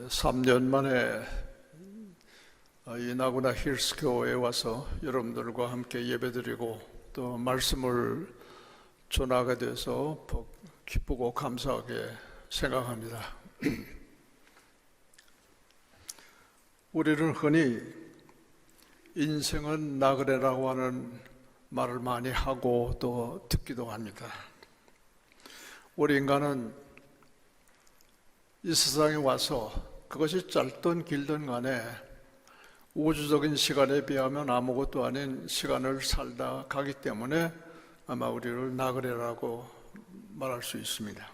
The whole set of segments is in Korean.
3년 만에 이 나고나 힐스교회에 와서 여러분들과 함께 예배드리고 또 말씀을 전하게 돼서 기쁘고 감사하게 생각합니다. 우리는 흔히 인생은 나그네라고 하는 말을 많이 하고 또 듣기도 합니다. 우리 인간은 이 세상에 와서 그것이 짧든 길든 간에 우주적인 시간에 비하면 아무것도 아닌 시간을 살다 가기 때문에 아마 우리를 나그네라고 말할 수 있습니다.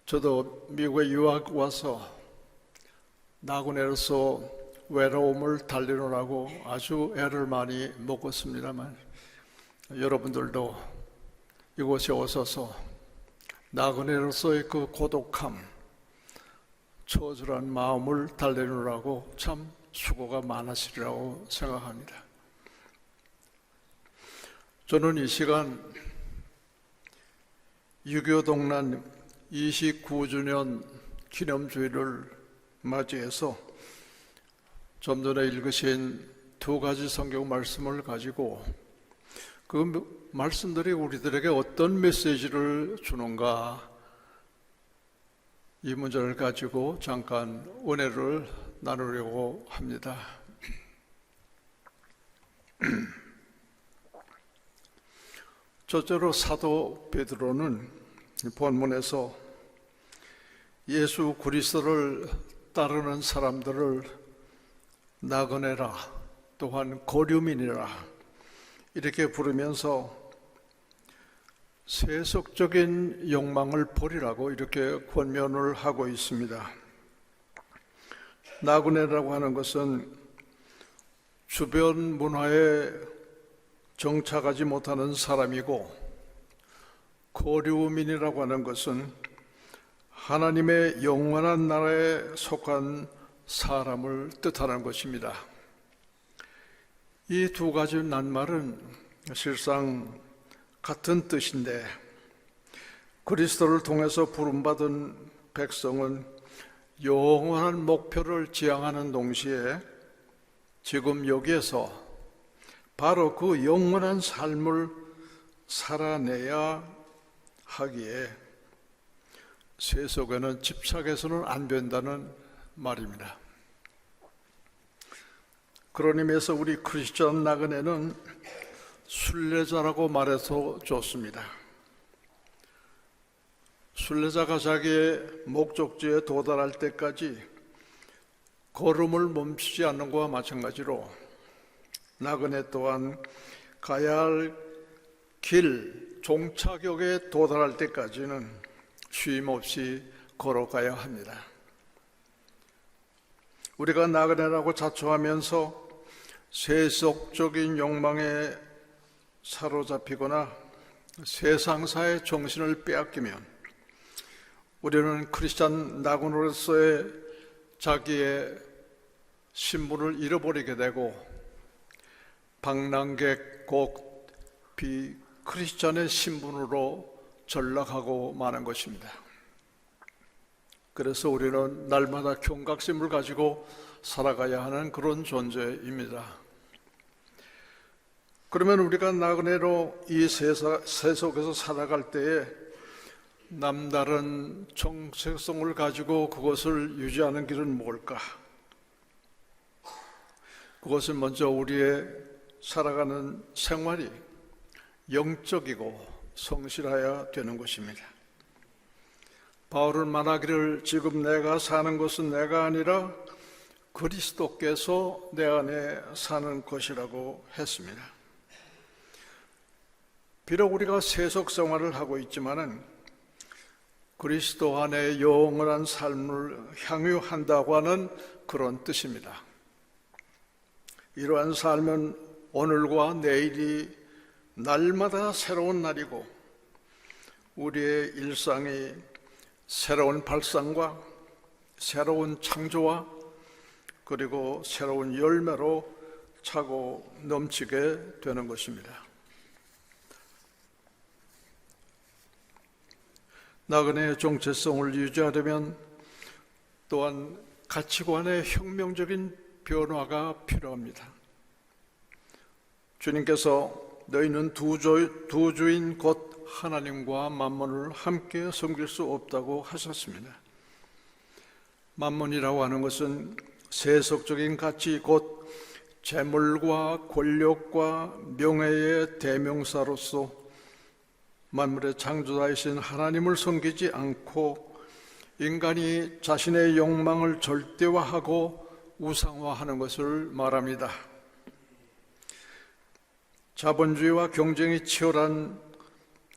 저도 미국에 유학 와서 나그네로서 외로움을 달래느라고 아주 애를 많이 먹었습니다만 여러분들도 이곳에 오셔서 나그네로서의 그 고독함, 처절한 마음을 달래느라고 참 수고가 많으시리라고 생각합니다. 저는 이 시간 6.25 동란 29주년 기념주일을 맞이해서 좀 전에 읽으신 두 가지 성경 말씀을 가지고 그 말씀들이 우리들에게 어떤 메시지를 주는가, 이 문제를 가지고 잠깐 은혜를 나누려고 합니다. 첫째로 사도 베드로는 본문에서 예수 그리스도를 따르는 사람들을 나그네라, 또한 거류민이라 이렇게 부르면서 세속적인 욕망을 버리라고 이렇게 권면을 하고 있습니다. 나그네라고 하는 것은 주변 문화에 정착하지 못하는 사람이고, 거류민이라고 하는 것은 하나님의 영원한 나라에 속한 사람을 뜻하는 것입니다. 이 두 가지 낱말은 실상 같은 뜻인데, 그리스도를 통해서 부름받은 백성은 영원한 목표를 지향하는 동시에 지금 여기에서 바로 그 영원한 삶을 살아내야 하기에 세속에는 집착해서는 안 된다는 말입니다. 그런 의미에서 우리 크리스천 나그네는 순례자라고 말해서 좋습니다. 순례자가 자기의 목적지에 도달할 때까지 걸음을 멈추지 않는 것과 마찬가지로 나그네 또한 가야 할 길, 종착역에 도달할 때까지는 쉼 없이 걸어가야 합니다. 우리가 나그네라고 자처하면서 세속적인 욕망에 사로잡히거나 세상사의 정신을 빼앗기면 우리는 크리스찬 나그네로서의 자기의 신분을 잃어버리게 되고 방랑객 곧 비크리스찬의 신분으로 전락하고 마는 것입니다. 그래서 우리는 날마다 경각심을 가지고 살아가야 하는 그런 존재입니다. 그러면 우리가 나그네로 이 세속에서 살아갈 때에 남다른 정체성을 가지고 그것을 유지하는 길은 뭘까? 그것은 먼저 우리의 살아가는 생활이 영적이고 성실해야 되는 것입니다. 바울은 말하기를 지금 내가 사는 것은 내가 아니라 그리스도께서 내 안에 사는 것이라고 했습니다. 비록 우리가 세속 생활을 하고 있지만은 그리스도 안에 영원한 삶을 향유한다고 하는 그런 뜻입니다. 이러한 삶은 오늘과 내일이 날마다 새로운 날이고 우리의 일상이 새로운 발상과 새로운 창조와 그리고 새로운 열매로 차고 넘치게 되는 것입니다. 나그네의 정체성을 유지하려면 또한 가치관의 혁명적인 변화가 필요합니다. 주님께서 너희는 두 주인 곧 하나님과 만몬을 함께 섬길 수 없다고 하셨습니다. 만몬이라고 하는 것은 세속적인 가치 곧 재물과 권력과 명예의 대명사로서 만물의 창조자이신 하나님을 섬기지 않고 인간이 자신의 욕망을 절대화하고 우상화하는 것을 말합니다. 자본주의와 경쟁이 치열한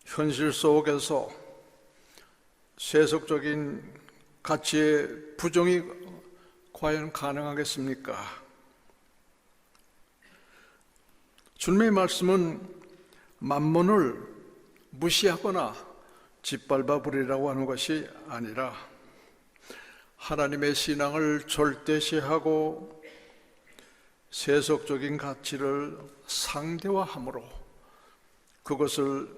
현실 속에서 세속적인 가치의 부정이 과연 가능하겠습니까? 주님의 말씀은 만몬을 무시하거나 짓밟아 버리라고 하는 것이 아니라 하나님의 신앙을 절대시하고 세속적인 가치를 상대화함으로 그것을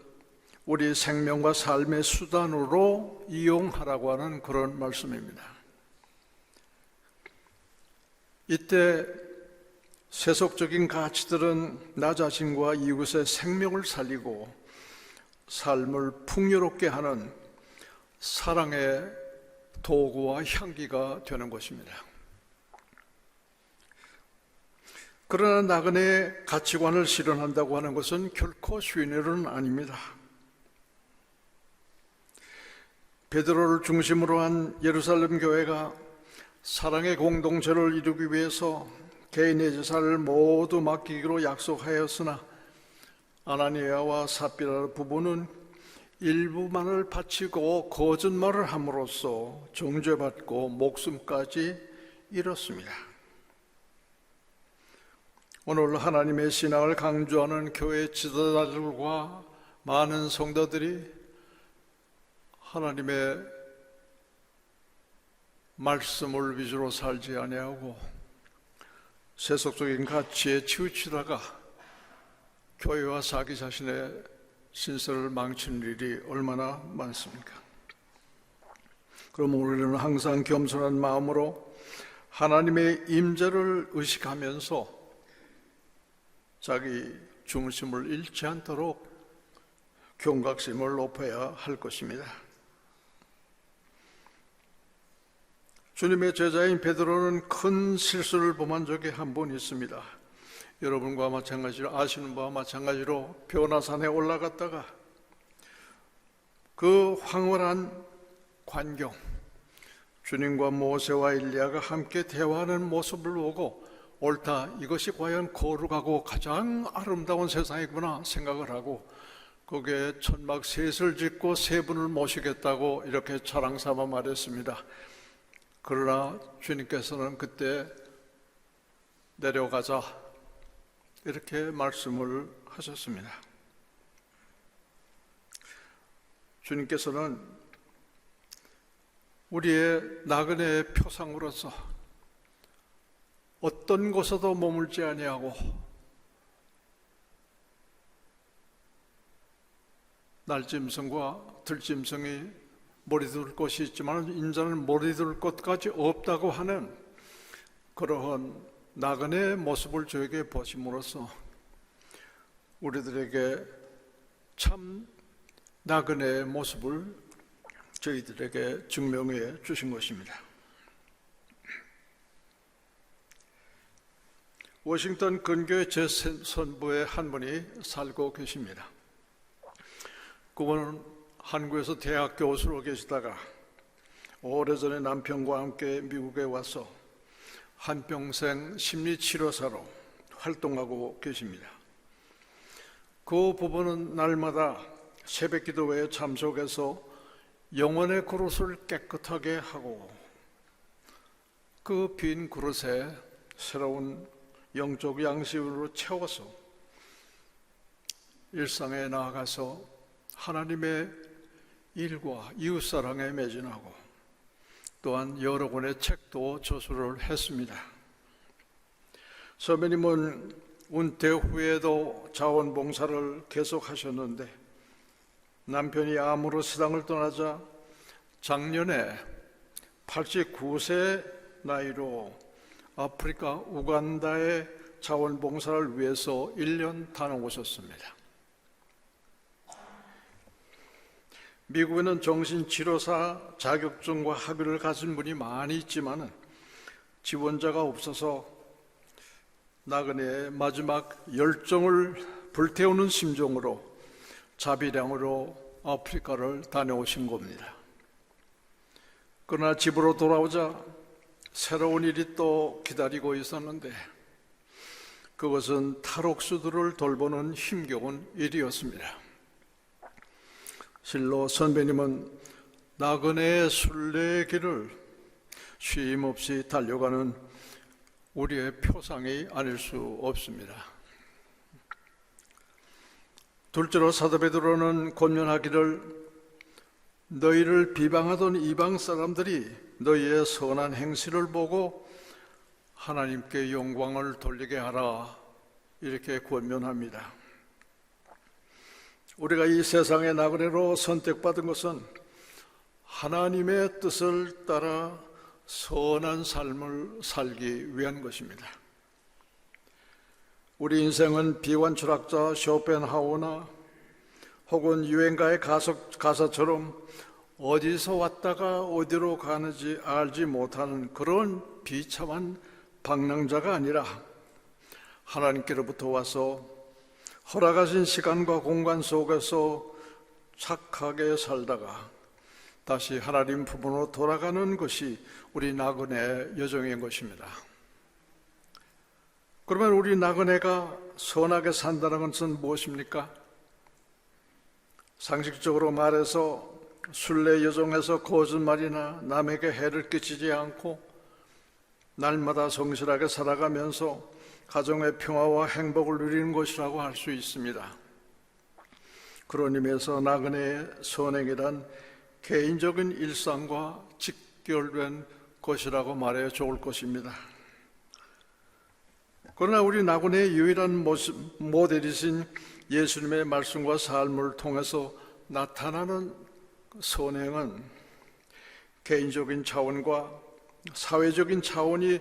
우리 생명과 삶의 수단으로 이용하라고 하는 그런 말씀입니다. 이때 세속적인 가치들은 나 자신과 이웃의 생명을 살리고 삶을 풍요롭게 하는 사랑의 도구와 향기가 되는 것입니다. 그러나 나그네의 가치관을 실현한다고 하는 것은 결코 쉬운 일은 아닙니다. 베드로를 중심으로 한 예루살렘 교회가 사랑의 공동체를 이루기 위해서 개인의 제사를 모두 맡기기로 약속하였으나 아나니아와 삽비라 부부는 일부만을 바치고 거짓말을 함으로써 정죄받고 목숨까지 잃었습니다. 오늘 하나님의 신앙을 강조하는 교회 지도자들과 많은 성도들이 하나님의 말씀을 위주로 살지 아니하고 세속적인 가치에 치우치다가 교회와 자기 자신의 신세를 망치는 일이 얼마나 많습니까? 그럼 우리는 항상 겸손한 마음으로 하나님의 임재를 의식하면서 자기 중심을 잃지 않도록 경각심을 높여야 할 것입니다. 주님의 제자인 베드로는 큰 실수를 범한 적이 한 번 있습니다. 여러분과 마찬가지로 아시는 바와 마찬가지로 변화산에 올라갔다가 그 황홀한 광경, 주님과 모세와 엘리야가 함께 대화하는 모습을 보고 옳다, 이것이 과연 거룩하고 가장 아름다운 세상이구나 생각을 하고 거기에 천막 셋을 짓고 세 분을 모시겠다고 이렇게 자랑 삼아 말했습니다. 그러나 주님께서는 그때 내려가자 이렇게 말씀을 하셨습니다. 주님께서는 우리의 나그네의 표상으로서 어떤 곳에도 머물지 아니하고 날짐승과 들짐승이 머리둘 곳이 있지만 인자는 머리둘 곳까지 없다고 하는 그러한 나그네의 모습을 저에게 보심으로써 우리들에게 참 나그네의 모습을 저희들에게 증명해 주신 것입니다. 워싱턴 근교의 제 선부의 한 분이 살고 계십니다. 그분은 한국에서 대학 교수로 계시다가 오래전에 남편과 함께 미국에 와서 한평생 심리치료사로 활동하고 계십니다. 그 부부는 날마다 새벽 기도회에 참석해서 영혼의 그릇을 깨끗하게 하고 그 빈 그릇에 새로운 영적 양식으로 채워서 일상에 나아가서 하나님의 일과 이웃사랑에 매진하고 또한 여러 권의 책도 저술을 했습니다. 선배님은 은퇴 후에도 자원봉사를 계속하셨는데 남편이 암으로 세상을 떠나자 작년에 89세 나이로 아프리카 우간다의 자원봉사를 위해서 1년 다녀오셨습니다. 미국에는 정신치료사 자격증과 학위를 가진 분이 많이 있지만 지원자가 없어서 나그네의 마지막 열정을 불태우는 심정으로 자비량으로 아프리카를 다녀오신 겁니다. 그러나 집으로 돌아오자 새로운 일이 또 기다리고 있었는데 그것은 탈옥수들을 돌보는 힘겨운 일이었습니다. 실로 선배님은 나그네의 순례의 길을 쉼없이 달려가는 우리의 표상이 아닐 수 없습니다. 둘째로 사도 베드로는 권면하기를 너희를 비방하던 이방 사람들이 너희의 선한 행실을 보고 하나님께 영광을 돌리게 하라, 이렇게 권면합니다. 우리가 이 세상의 나그네로 선택받은 것은 하나님의 뜻을 따라 선한 삶을 살기 위한 것입니다. 우리 인생은 비관 철학자 쇼펜하우어나 혹은 유행가의 가사처럼 어디서 왔다가 어디로 가는지 알지 못하는 그런 비참한 방랑자가 아니라 하나님께로부터 와서 허락하신 시간과 공간 속에서 착하게 살다가 다시 하나님 품으로 돌아가는 것이 우리 나그네의 여정인 것입니다. 그러면 우리 나그네가 선하게 산다는 것은 무엇입니까? 상식적으로 말해서 순례 여정에서 거짓말이나 남에게 해를 끼치지 않고 날마다 성실하게 살아가면서 가정의 평화와 행복을 누리는 것이라고 할 수 있습니다. 그런 의미에서 나그네의 선행이란 개인적인 일상과 직결된 것이라고 말해야 좋을 것입니다. 그러나 우리 나그네의 유일한 모델이신 예수님의 말씀과 삶을 통해서 나타나는 선행은 개인적인 차원과 사회적인 차원이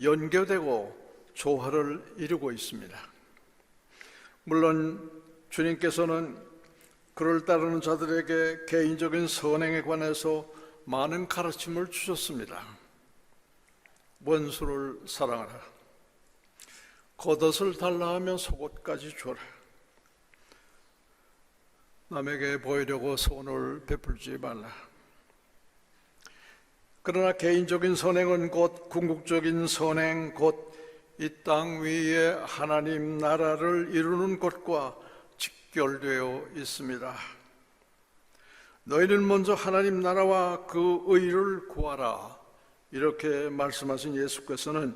연결되고 조화를 이루고 있습니다. 물론 주님께서는 그를 따르는 자들에게 개인적인 선행에 관해서 많은 가르침을 주셨습니다. 원수를 사랑하라, 겉옷을 달라 하면 속옷까지 줘라, 남에게 보이려고 손을 베풀지 말라. 그러나 개인적인 선행은 곧 궁극적인 선행, 곧 이 땅 위에 하나님 나라를 이루는 것과 직결되어 있습니다. 너희는 먼저 하나님 나라와 그 의를 구하라, 이렇게 말씀하신 예수께서는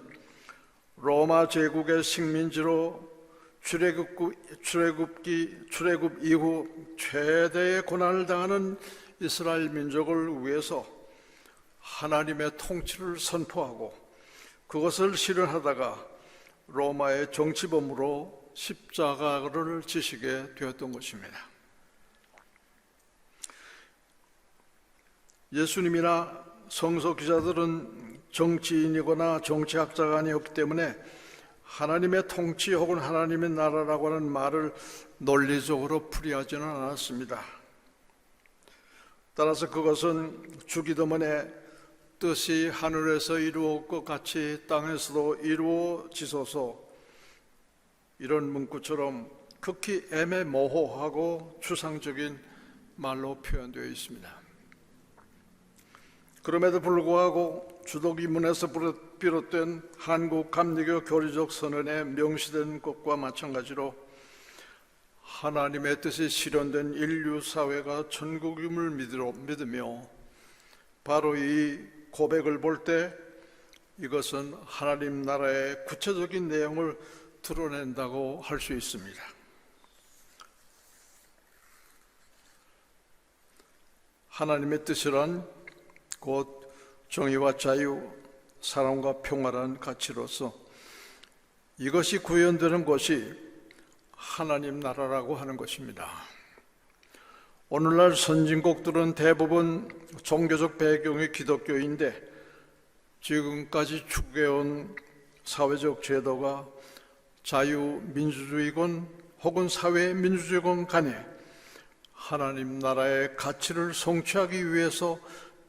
로마 제국의 식민지로 출애굽 이후 최대의 고난을 당하는 이스라엘 민족을 위해서 하나님의 통치를 선포하고 그것을 실현하다가 로마의 정치범으로 십자가를 지시게 되었던 것입니다. 예수님이나 성서 기자들은 정치인이거나 정치학자가 아니었기 때문에 하나님의 통치 혹은 하나님의 나라라고 하는 말을 논리적으로 풀이하지는 않았습니다. 따라서 그것은 주기도문에 뜻이 하늘에서 이루어질 것 같이 땅에서도 이루어지소서, 이런 문구처럼 극히 애매모호하고 추상적인 말로 표현되어 있습니다. 그럼에도 불구하고 주도기문에서 비롯된 한국 감리교 교리적 선언에 명시된 것과 마찬가지로 하나님의 뜻이 실현된 인류 사회가 천국임을 믿으며 바로 이 고백을 볼 때 이것은 하나님 나라의 구체적인 내용을 드러낸다고 할 수 있습니다. 하나님의 뜻이란 곧 정의와 자유, 사랑과 평화라는 가치로서 이것이 구현되는 것이 하나님 나라라고 하는 것입니다. 오늘날 선진국들은 대부분 종교적 배경이 기독교인데 지금까지 추구해온 사회적 제도가 자유민주주의건 혹은 사회민주주의건 간에 하나님 나라의 가치를 성취하기 위해서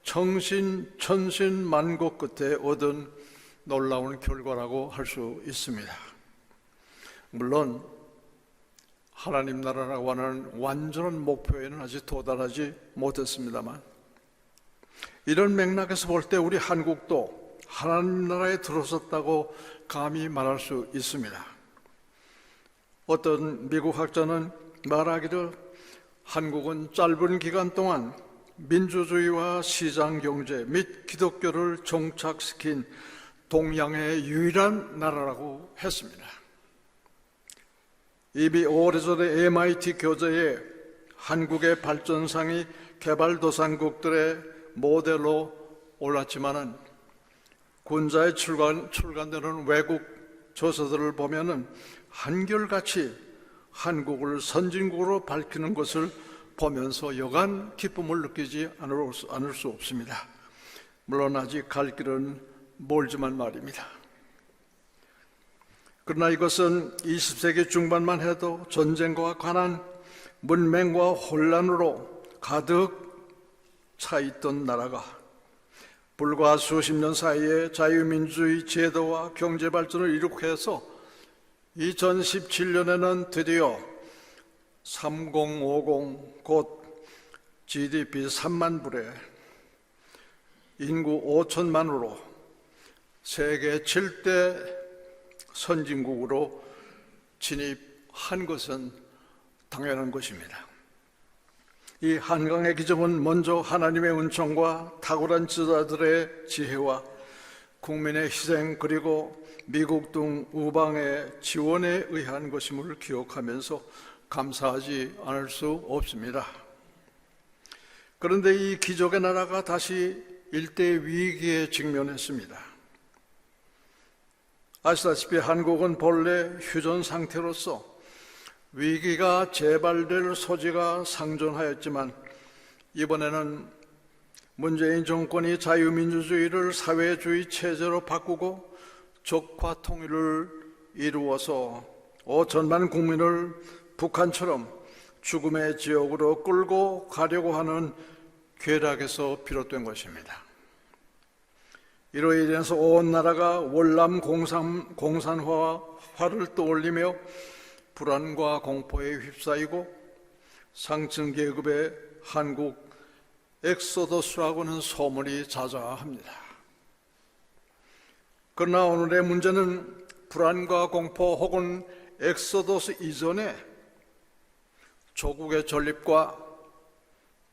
천신만고 끝에 얻은 놀라운 결과라고 할 수 있습니다. 물론 하나님 나라라고 하는 완전한 목표에는 아직 도달하지 못했습니다만, 이런 맥락에서 볼 때 우리 한국도 하나님 나라에 들어섰다고 감히 말할 수 있습니다. 어떤 미국 학자는 말하기를 한국은 짧은 기간 동안 민주주의와 시장경제 및 기독교를 정착시킨 동양의 유일한 나라라고 했습니다. 이미 오래전에 MIT 교재에 한국의 발전상이 개발도상국들의 모델로 올랐지만은 군자에 출간되는 외국 저서들을 보면은 한결같이 한국을 선진국으로 밝히는 것을 보면서 여간 기쁨을 느끼지 않을 수 없습니다. 물론 아직 갈 길은 멀지만 말입니다. 그러나 이것은 20세기 중반만 해도 전쟁과 관한 문맹과 혼란으로 가득 차 있던 나라가 불과 수십 년 사이에 자유민주주의 제도와 경제 발전을 이룩해 해서 2017년에는 드디어 3050 곧 GDP 3만 불에 인구 5천만으로 세계 7대 선진국으로 진입한 것은 당연한 것입니다. 이 한강의 기적은 먼저 하나님의 은총과 탁월한 지도자들의 지혜와 국민의 희생 그리고 미국 등 우방의 지원에 의한 것임을 기억하면서 감사하지 않을 수 없습니다. 그런데 이 기적의 나라가 다시 일대 위기에 직면했습니다. 아시다시피 한국은 본래 휴전 상태로서 위기가 재발될 소지가 상존하였지만 이번에는 문재인 정권이 자유민주주의를 사회주의 체제로 바꾸고 적화 통일을 이루어서 5천만 국민을 북한처럼 죽음의 지옥으로 끌고 가려고 하는 괴락에서 비롯된 것입니다. 이로 인해서 온 나라가 월남 공산화를 떠올리며 불안과 공포에 휩싸이고 상층 계급의 한국 엑소더스라고는 소문이 자자합니다. 그러나 오늘의 문제는 불안과 공포 혹은 엑소더스 이전에 조국의 전립과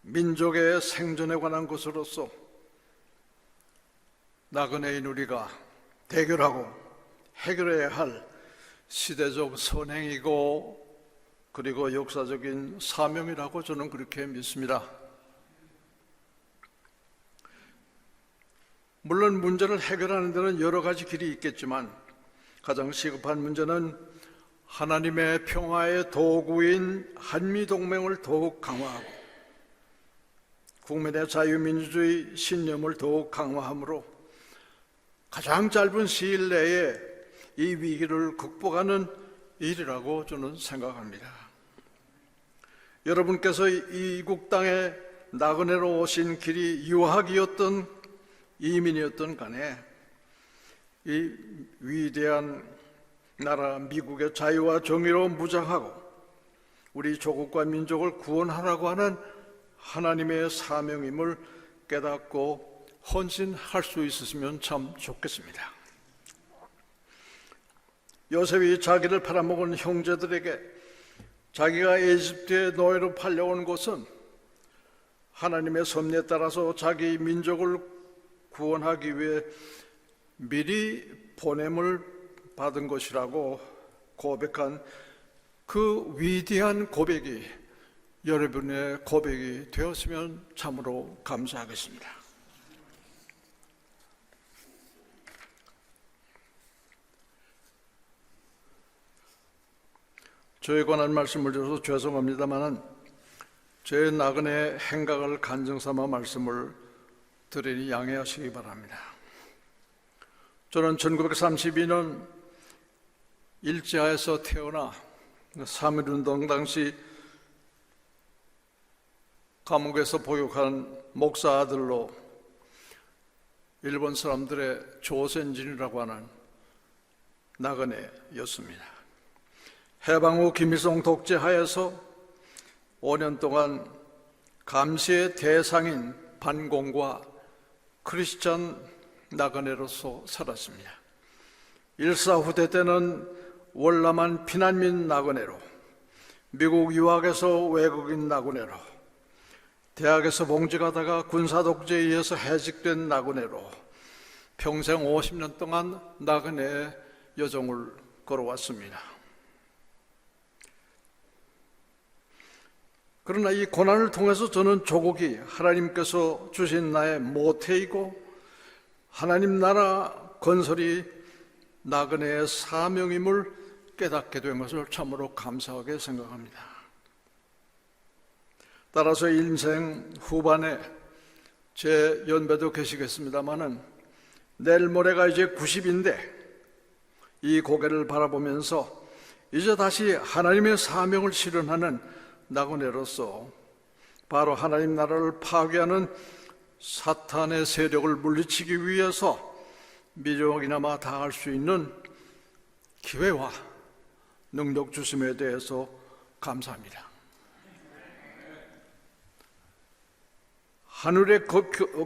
민족의 생존에 관한 것으로서 나그네인 우리가 대결하고 해결해야 할 시대적 선행이고 그리고 역사적인 사명이라고 저는 그렇게 믿습니다. 물론 문제를 해결하는 데는 여러 가지 길이 있겠지만 가장 시급한 문제는 하나님의 평화의 도구인 한미동맹을 더욱 강화하고 국민의 자유민주주의 신념을 더욱 강화함으로 가장 짧은 시일 내에 이 위기를 극복하는 일이라고 저는 생각합니다. 여러분께서 이국 땅에 나그네로 오신 길이 유학이었던 이민이었던 간에 이 위대한 나라 미국의 자유와 정의로 무장하고 우리 조국과 민족을 구원하라고 하는 하나님의 사명임을 깨닫고 헌신할 수 있었으면 참 좋겠습니다. 요셉이 자기를 팔아먹은 형제들에게 자기가 에집트의 노예로 팔려온 것은 하나님의 섭리에 따라서 자기 민족을 구원하기 위해 미리 보냄을 받은 것이라고 고백한 그 위대한 고백이 여러분의 고백이 되었으면 참으로 감사하겠습니다. 저에 관한 말씀을 드려서 죄송합니다만 제 나그네 행각을 간증삼아 말씀을 드리니 양해하시기 바랍니다. 저는 1932년 일제하에서 태어나 3.1운동 당시 감옥에서 보육한 목사 아들로 일본 사람들의 조선진이라고 하는 나그네였습니다. 해방 후 김일성 독재하에서 5년 동안 감시의 대상인 반공과 크리스찬 나그네로서 살았습니다. 일사 후대 때는 월남한 피난민 나그네로, 미국 유학에서 외국인 나그네로, 대학에서 봉직하다가 군사독재에 의해서 해직된 나그네로 평생 50년 동안 나그네의 여정을 걸어왔습니다. 그러나 이 고난을 통해서 저는 조국이 하나님께서 주신 나의 모태이고 하나님 나라 건설이 나그네의 사명임을 깨닫게 된 것을 참으로 감사하게 생각합니다. 따라서 인생 후반에 제 연배도 계시겠습니다마는 내일 모레가 이제 90인데 이 고개를 바라보면서 이제 다시 하나님의 사명을 실현하는 나그네로서 바로 하나님 나라를 파괴하는 사탄의 세력을 물리치기 위해서 미적이나마 다할 수 있는 기회와 능력 주심에 대해서 감사합니다. 하늘의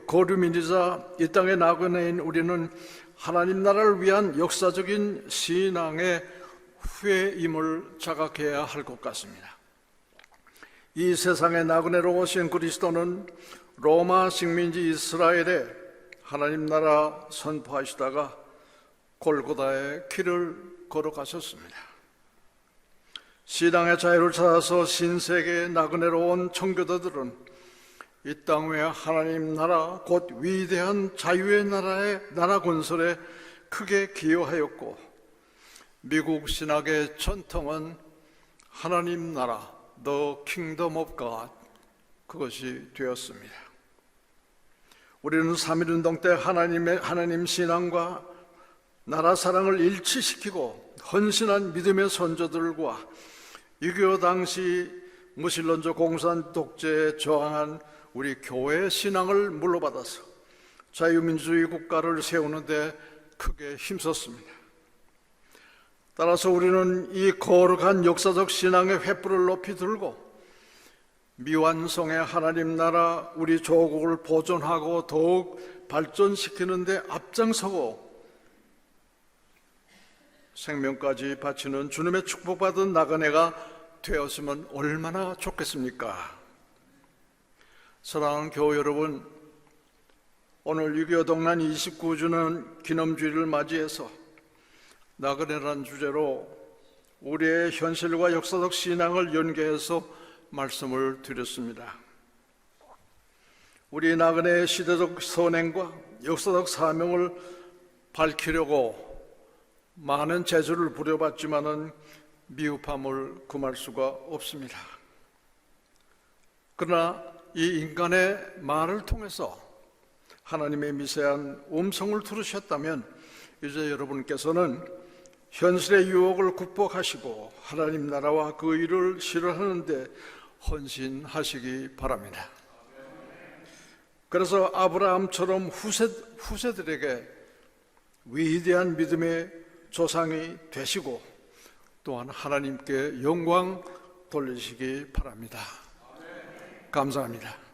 거류민이자 이 땅의 나그네인 우리는 하나님 나라를 위한 역사적인 신앙의 후예임을 자각해야 할 것 같습니다. 이 세상의 나그네로 오신 그리스도는 로마 식민지 이스라엘에 하나님 나라 선포하시다가 골고다의 길을 걸어가셨습니다. 신앙의 자유를 찾아서 신세계의 나그네로 온 청교도들은 이 땅 위에 하나님 나라 곧 위대한 자유의 나라의 나라 건설에 크게 기여하였고 미국 신학의 전통은 하나님 나라 The Kingdom of God 그것이 되었습니다. 우리는 3.1운동 때 하나님 신앙과 나라 사랑을 일치시키고 헌신한 믿음의 선조들과 6.25 당시 무신론적 공산 독재에 저항한 우리 교회의 신앙을 물러받아서 자유민주주의 국가를 세우는 데 크게 힘썼습니다. 따라서 우리는 이 거룩한 역사적 신앙의 횃불을 높이 들고 미완성의 하나님 나라 우리 조국을 보존하고 더욱 발전시키는 데 앞장서고 생명까지 바치는 주님의 축복받은 나그네가 되었으면 얼마나 좋겠습니까? 사랑하는 교우 여러분, 오늘 6.25 동란 29주년 기념주일을 맞이해서 나그네라는 주제로 우리의 현실과 역사적 신앙을 연계해서 말씀을 드렸습니다. 우리 나그네의 시대적 선행과 역사적 사명을 밝히려고 많은 제주를 부려봤지만은 미흡함을 금할 수가 없습니다. 그러나 이 인간의 말을 통해서 하나님의 미세한 음성을 들으셨다면 이제 여러분께서는 현실의 유혹을 극복하시고 하나님 나라와 그 일을 실현하는 데 헌신하시기 바랍니다. 그래서 아브라함처럼 후세들에게 위대한 믿음의 조상이 되시고 또한 하나님께 영광 돌리시기 바랍니다. 감사합니다.